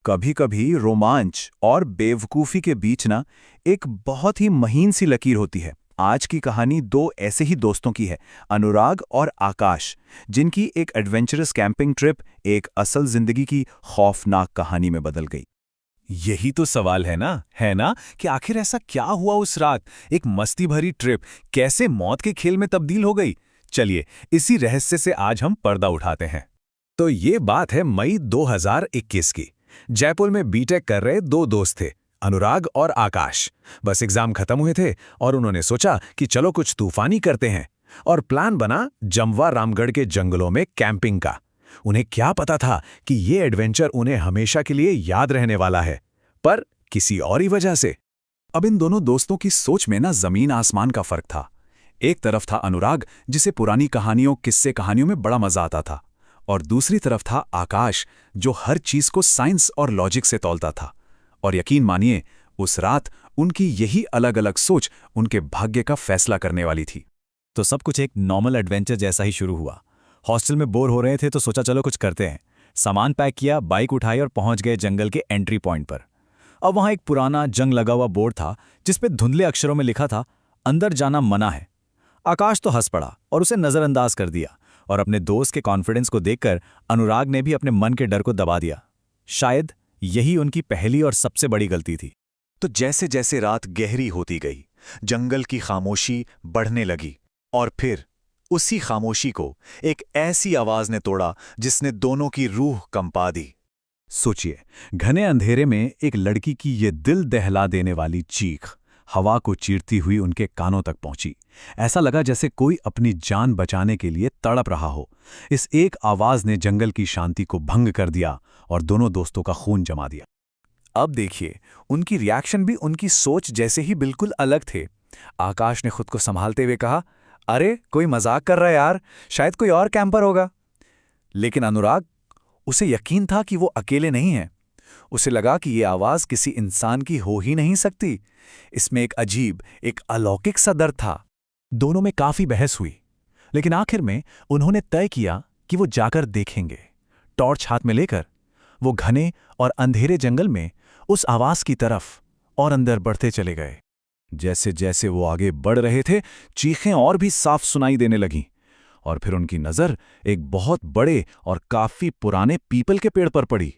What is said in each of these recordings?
कभी कभी रोमांच और बेवकूफ़ी के बीच ना एक बहुत ही महीन सी लकीर होती है। आज की कहानी दो ऐसे ही दोस्तों की है, अनुराग और आकाश, जिनकी एक एडवेंचरस कैंपिंग ट्रिप एक असल जिंदगी की खौफनाक कहानी में बदल गई। यही तो सवाल है ना कि आखिर ऐसा क्या हुआ उस रात। एक मस्ती भरी ट्रिप कैसे मौत के खेल में तब्दील हो गई। चलिए, इसी रहस्य से आज हम पर्दा उठाते हैं। तो ये बात है मई 2021 की। जयपुर में बीटेक कर रहे दो दोस्त थे, अनुराग और आकाश। बस एग्जाम खत्म हुए थे और उन्होंने सोचा कि चलो कुछ तूफानी करते हैं। और प्लान बना जमवा रामगढ़ के जंगलों में कैंपिंग का। उन्हें क्या पता था कि ये एडवेंचर उन्हें हमेशा के लिए याद रहने वाला है, पर किसी और ही वजह से। अब इन दोनों दोस्तों की सोच में ना जमीन आसमान का फर्क था। एक तरफ था अनुराग, जिसे पुरानी कहानियों किस्से कहानियों में बड़ा मजा आता था, और दूसरी तरफ था आकाश, जो हर चीज को साइंस और लॉजिक से तौलता था। और यकीन मानिए, उस रात उनकी यही अलग अलग सोच उनके भाग्य का फैसला करने वाली थी। तो सब कुछ एक नॉर्मल एडवेंचर जैसा ही शुरू हुआ। हॉस्टल में बोर हो रहे थे तो सोचा चलो कुछ करते हैं। सामान पैक किया, बाइक उठाई और पहुंच गए जंगल के एंट्री पॉइंट पर। अब वहां एक पुराना जंग लगा हुआ बोर्ड था जिस पे धुंधले अक्षरों में लिखा था, अंदर जाना मना है। आकाश तो हंस पड़ा और उसे नजरअंदाज कर दिया, और अपने दोस्त के कॉन्फिडेंस को देखकर अनुराग ने भी अपने मन के डर को दबा दिया। शायद यही उनकी पहली और सबसे बड़ी गलती थी। तो जैसे जैसे रात गहरी होती गई, जंगल की खामोशी बढ़ने लगी। और फिर उसी खामोशी को एक ऐसी आवाज ने तोड़ा जिसने दोनों की रूह कंपा दी। सोचिए, घने अंधेरे में एक लड़की की ये दिल दहला देने वाली चीख हवा को चीरती हुई उनके कानों तक पहुंची। ऐसा लगा जैसे कोई अपनी जान बचाने के लिए तड़प रहा हो। इस एक आवाज ने जंगल की शांति को भंग कर दिया और दोनों दोस्तों का खून जमा दिया। अब देखिए, उनकी रिएक्शन भी उनकी सोच जैसे ही बिल्कुल अलग थे। आकाश ने खुद को संभालते हुए कहा, अरे कोई मजाक कर रहा है यार, शायद कोई और कैंपर होगा। लेकिन अनुराग, उसे यकीन था कि वो अकेले नहीं है। उसे लगा कि ये आवाज किसी इंसान की हो ही नहीं सकती। इसमें एक अजीब, एक अलौकिक सा दर्द था। दोनों में काफी बहस हुई, लेकिन आखिर में उन्होंने तय किया कि वो जाकर देखेंगे। टॉर्च हाथ में लेकर वो घने और अंधेरे जंगल में उस आवाज की तरफ और अंदर बढ़ते चले गए। जैसे जैसे वो आगे बढ़ रहे थे, चीखें और भी साफ सुनाई देने लगीं, और फिर उनकी नजर एक बहुत बड़े और काफी पुराने पीपल के पेड़ पर पड़ी।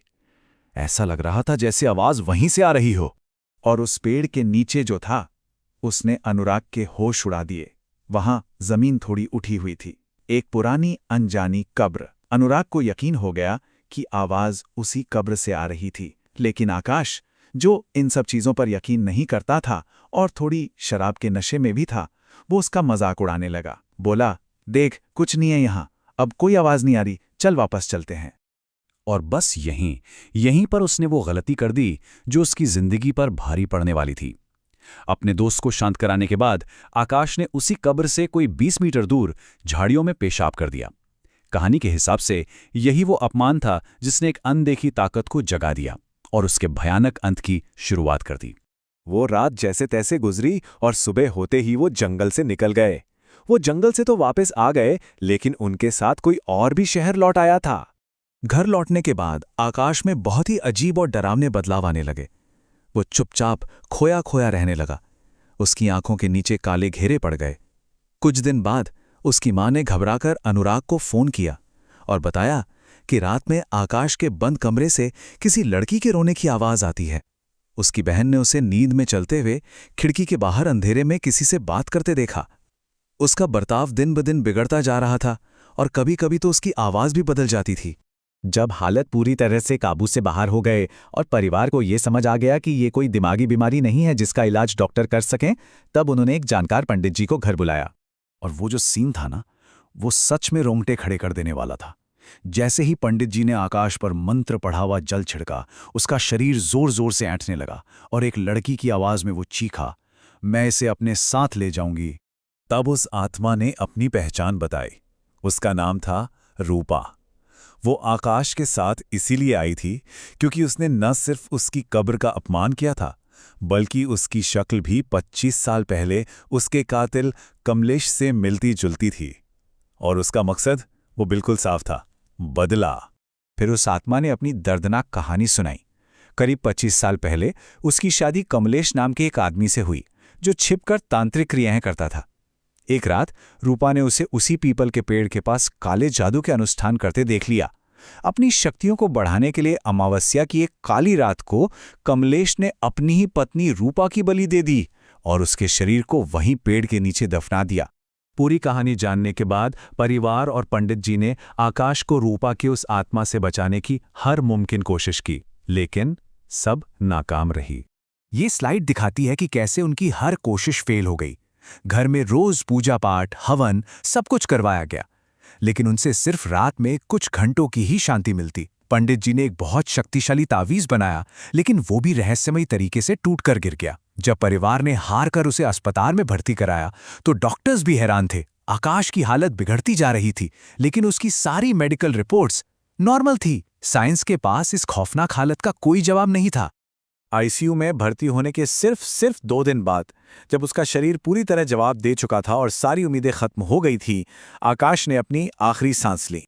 ऐसा लग रहा था जैसे आवाज वहीं से आ रही हो। और उस पेड़ के नीचे जो था, उसने अनुराग के होश उड़ा दिए। वहां जमीन थोड़ी उठी हुई थी, एक पुरानी अनजानी कब्र। अनुराग को यकीन हो गया कि आवाज उसी कब्र से आ रही थी। लेकिन आकाश, जो इन सब चीजों पर यकीन नहीं करता था और थोड़ी शराब के नशे में भी था, वो उसका मजाक उड़ाने लगा। बोला, देख कुछ नहीं है यहां, अब कोई आवाज नहीं आ रही, चल वापस चलते हैं। और बस यहीं पर उसने वो गलती कर दी जो उसकी जिंदगी पर भारी पड़ने वाली थी। अपने दोस्त को शांत कराने के बाद आकाश ने उसी कब्र से कोई 20 मीटर दूर झाड़ियों में पेशाब कर दिया। कहानी के हिसाब से यही वो अपमान था जिसने एक अनदेखी ताकत को जगा दिया और उसके भयानक अंत की शुरुआत कर दी। वो रात जैसे तैसे गुजरी और सुबह होते ही वो जंगल से निकल गए। वो जंगल से तो वापस आ गए, लेकिन उनके साथ कोई और भी शहर लौट आया था। घर लौटने के बाद आकाश में बहुत ही अजीब और डरावने बदलाव आने लगे। वो चुपचाप खोया खोया रहने लगा। उसकी आंखों के नीचे काले घेरे पड़ गए। कुछ दिन बाद उसकी मां ने घबराकर अनुराग को फोन किया और बताया कि रात में आकाश के बंद कमरे से किसी लड़की के रोने की आवाज आती है। उसकी बहन ने उसे नींद में चलते हुए खिड़की के बाहर अंधेरे में किसी से बात करते देखा। उसका बर्ताव दिन ब दिन बिगड़ता जा रहा था और कभी कभी तो उसकी आवाज भी बदल जाती थी। जब हालत पूरी तरह से काबू से बाहर हो गए और परिवार को ये समझ आ गया कि ये कोई दिमागी बीमारी नहीं है जिसका इलाज डॉक्टर कर सकें, तब उन्होंने एक जानकार पंडित जी को घर बुलाया। और वो जो सीन था ना, वो सच में रोंगटे खड़े कर देने वाला था। जैसे ही पंडित जी ने आकाश पर मंत्र पढ़ा हुआ जल छिड़का, उसका शरीर जोर जोर से ऐंठने लगा और एक लड़की की आवाज में वो चीखा, मैं इसे अपने साथ ले जाऊंगी। तब उस आत्मा ने अपनी पहचान बताई। उसका नाम था रूपा। वो आकाश के साथ इसीलिए आई थी क्योंकि उसने न सिर्फ उसकी कब्र का अपमान किया था, बल्कि उसकी शक्ल भी 25 साल पहले उसके कातिल कमलेश से मिलती जुलती थी। और उसका मकसद वो बिल्कुल साफ था, बदला। फिर उस आत्मा ने अपनी दर्दनाक कहानी सुनाई। करीब 25 साल पहले उसकी शादी कमलेश नाम के एक आदमी से हुई, जो छिपकर तांत्रिक क्रियाएं करता था। एक रात रूपा ने उसे उसी पीपल के पेड़ के पास काले जादू के अनुष्ठान करते देख लिया। अपनी शक्तियों को बढ़ाने के लिए अमावस्या की एक काली रात को कमलेश ने अपनी ही पत्नी रूपा की बलि दे दी और उसके शरीर को वहीं पेड़ के नीचे दफना दिया। पूरी कहानी जानने के बाद परिवार और पंडित जी ने आकाश को रूपा की उस आत्मा से बचाने की हर मुमकिन कोशिश की, लेकिन सब नाकाम रही। ये स्लाइड दिखाती है कि कैसे उनकी हर कोशिश फेल हो गई। घर में रोज पूजा पाठ, हवन सब कुछ करवाया गया, लेकिन उनसे सिर्फ रात में कुछ घंटों की ही शांति मिलती। पंडित जी ने एक बहुत शक्तिशाली तावीज बनाया, लेकिन वो भी रहस्यमयी तरीके से टूटकर गिर गया। जब परिवार ने हार कर उसे अस्पताल में भर्ती कराया तो डॉक्टर्स भी हैरान थे। आकाश की हालत बिगड़ती जा रही थी, लेकिन उसकी सारी मेडिकल रिपोर्ट्स नॉर्मल थी। साइंस के पास इस खौफनाक हालत का कोई जवाब नहीं था। आईसीयू में भर्ती होने के सिर्फ 2 दिन बाद, जब उसका शरीर पूरी तरह जवाब दे चुका था और सारी उम्मीदें खत्म हो गई थी, आकाश ने अपनी आखिरी सांस ली।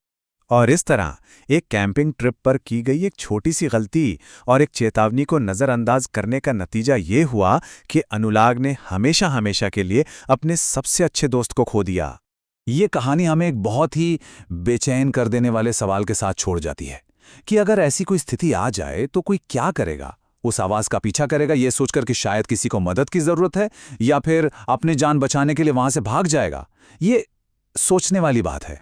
और इस तरह एक कैंपिंग ट्रिप पर की गई एक छोटी सी गलती और एक चेतावनी को नज़रअंदाज करने का नतीजा ये हुआ कि अनुराग ने हमेशा के लिए अपने सबसे अच्छे दोस्त को खो दिया। ये कहानी हमें एक बहुत ही बेचैन कर देने वाले सवाल के साथ छोड़ जाती है कि अगर ऐसी कोई स्थिति आ जाए तो कोई क्या करेगा। उस आवाज का पीछा करेगा ये सोचकर कि शायद किसी को मदद की जरूरत है, या फिर अपनी जान बचाने के लिए वहां से भाग जाएगा। ये सोचने वाली बात है।